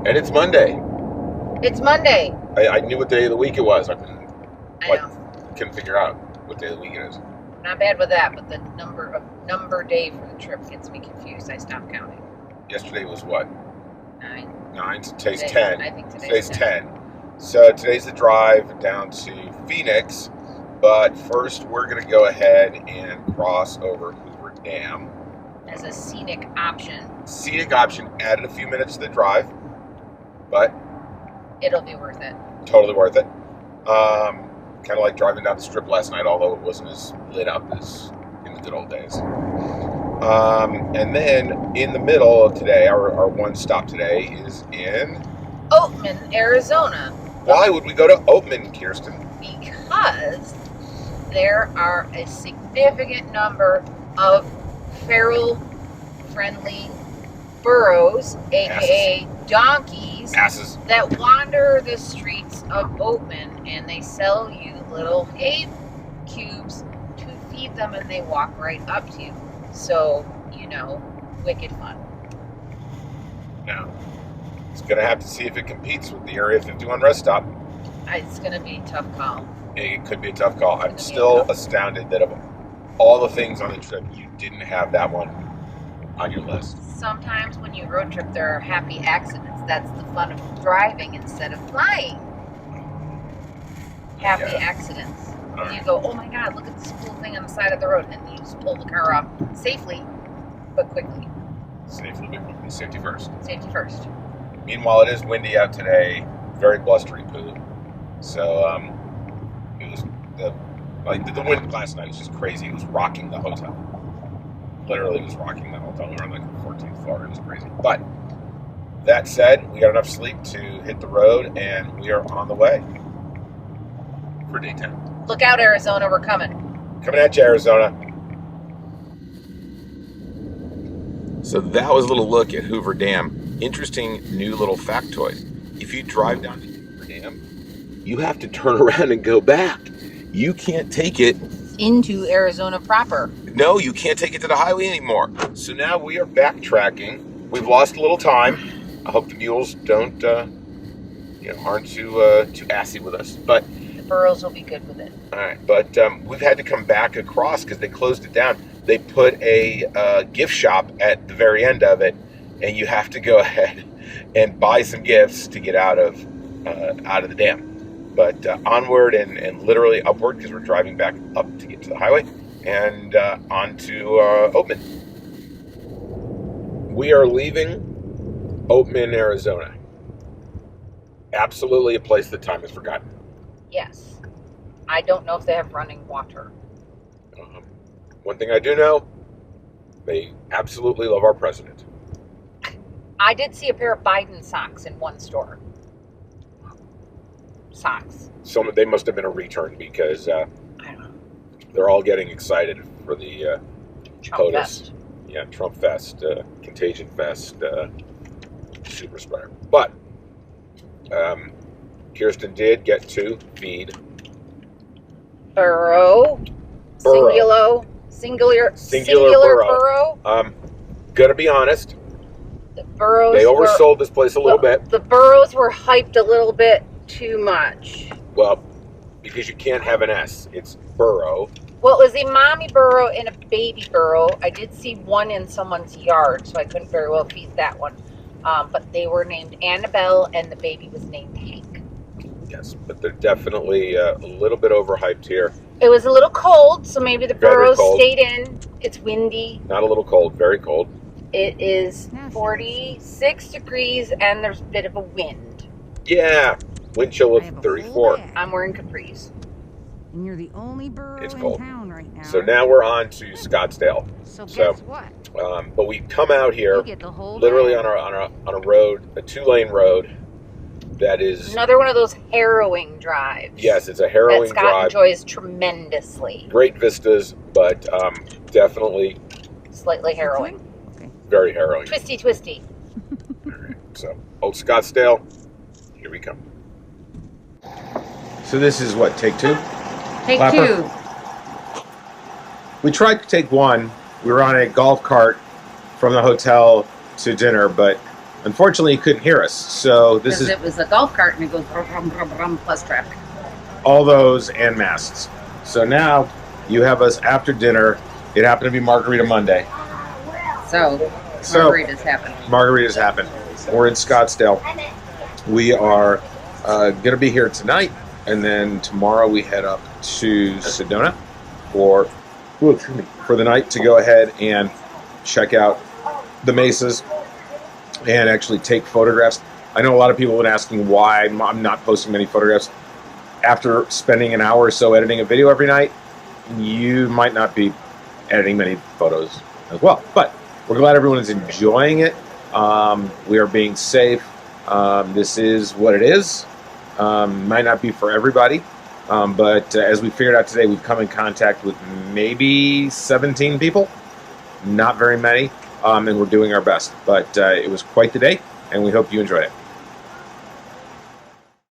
And it's Monday. It's Monday. I knew what day of the week it was. I know. couldn't figure out what day of the week it is. Not bad with that, but the number day for the trip gets me confused. I stopped counting. Yesterday was what? 9. So today's Today, 10. I think today's 10. So today's the drive down to Phoenix. But first, we're going to go ahead and cross over Hoover Dam. As a scenic option. Scenic option. Added a few minutes to the drive. But it'll be worth it. Totally worth it. Kind of like driving down the strip last night, although it wasn't as lit up as in the good old days. And then in the middle of today, our one stop today is in Oatman, Arizona. Why would we go to Oatman, Kirsten? Because there are a significant number of feral-friendly burros, aka donkeys, that wander the streets of Oatman, and they sell you little hay cubes to feed them, and they walk right up to you. So, wicked fun. Now, it's going to have to see if it competes with the Area 51 rest stop. It's going to be a tough call. It could be a tough call. I'm still astounded that of all the things on the trip, you didn't have that one on your list. Sometimes when you road trip, there are happy accidents. That's the fun of driving instead of flying. Happy accidents. And you go, oh my God, look at this cool thing on the side of the road. And you just pull the car off safely, but quickly. Safely, but quickly. Safety first. Safety first. Meanwhile, it is windy out today. Very blustery poo. So, it was the wind last night was just crazy. It was rocking the hotel. Literally, it was rocking the hotel. We were on like the 14th floor. It was crazy. But that said, we got enough sleep to hit the road, and we are on the way for day 10. Look out, Arizona. We're coming. Coming at you, Arizona. So that was a little look at Hoover Dam. Interesting new little factoid. If you drive down to Hoover Dam, you have to turn around and go back. You can't take it into Arizona proper. No, you can't take it to the highway anymore. So now we are backtracking. We've lost a little time. I hope the mules aren't too assy with us. But the Burrows will be good with it. All right, but we've had to come back across because they closed it down. They put a gift shop at the very end of it, and you have to go ahead and buy some gifts to get out of the dam. But onward and literally upward, because we're driving back up to get to the highway, and on to Oatman. We are leaving Oatman, Arizona. Absolutely a place that time is forgotten. Yes. I don't know if they have running water. One thing I do know, they absolutely love our president. I did see a pair of Biden socks in one store. Socks. They must have been a return because I don't know. They're all getting excited for the Trump POTUS. Fest. Yeah, Trump Fest, Contagion Fest, super spreader. But Kirsten did get to feed Burrow. Singular Burrow. Gonna be honest. The Burrows. They oversold this place a little bit. The Burrows were hyped a little bit too much. Well, because you can't have an S. It's Burrow. Well, it was a mommy burrow and a baby burrow. I did see one in someone's yard, so I couldn't very well feed that one. But they were named Annabelle, and the baby was named Hank. Yes, but they're definitely a little bit overhyped here. It was a little cold, so maybe the burrows stayed in. It's windy. Not a little cold, very cold. It is 46 degrees, and there's a bit of a wind. Yeah, wind chill of 34. I'm wearing capris. And you're the only burrow it's in cold. town right now. So now we're on to Scottsdale. So guess what? But we come out here literally on a road, a 2-lane road that is another one of those harrowing drives. Yes, it's a harrowing that Scott drive. Enjoys tremendously. Great vistas, but definitely slightly harrowing. Okay. Very harrowing. Twisty. All right, so old Scottsdale, here we come. So this is what, take 2? Take Clapper? 2. We tried to take 1. We were on a golf cart from the hotel to dinner, but Unfortunately, he couldn't hear us. So this is it was a golf cart and it goes brum, brum, brum, plus traffic. all those and masks. So now you have us after dinner. It happened to be Margarita Monday. So margaritas happen. Margaritas happen. We're in Scottsdale. We are going to be here tonight, and then tomorrow we head up to Sedona for the night to go ahead and check out the mesas and actually take photographs. I know a lot of people have been asking why I'm not posting many photographs. After spending an hour or so editing a video every night, you might not be editing many photos as well. But we're glad everyone is enjoying it. We are being safe. This is what it is. Might not be for everybody. But as we figured out today, we've come in contact with maybe 17 people. Not very many. And we're doing our best. But it was quite the day, and we hope you enjoyed it.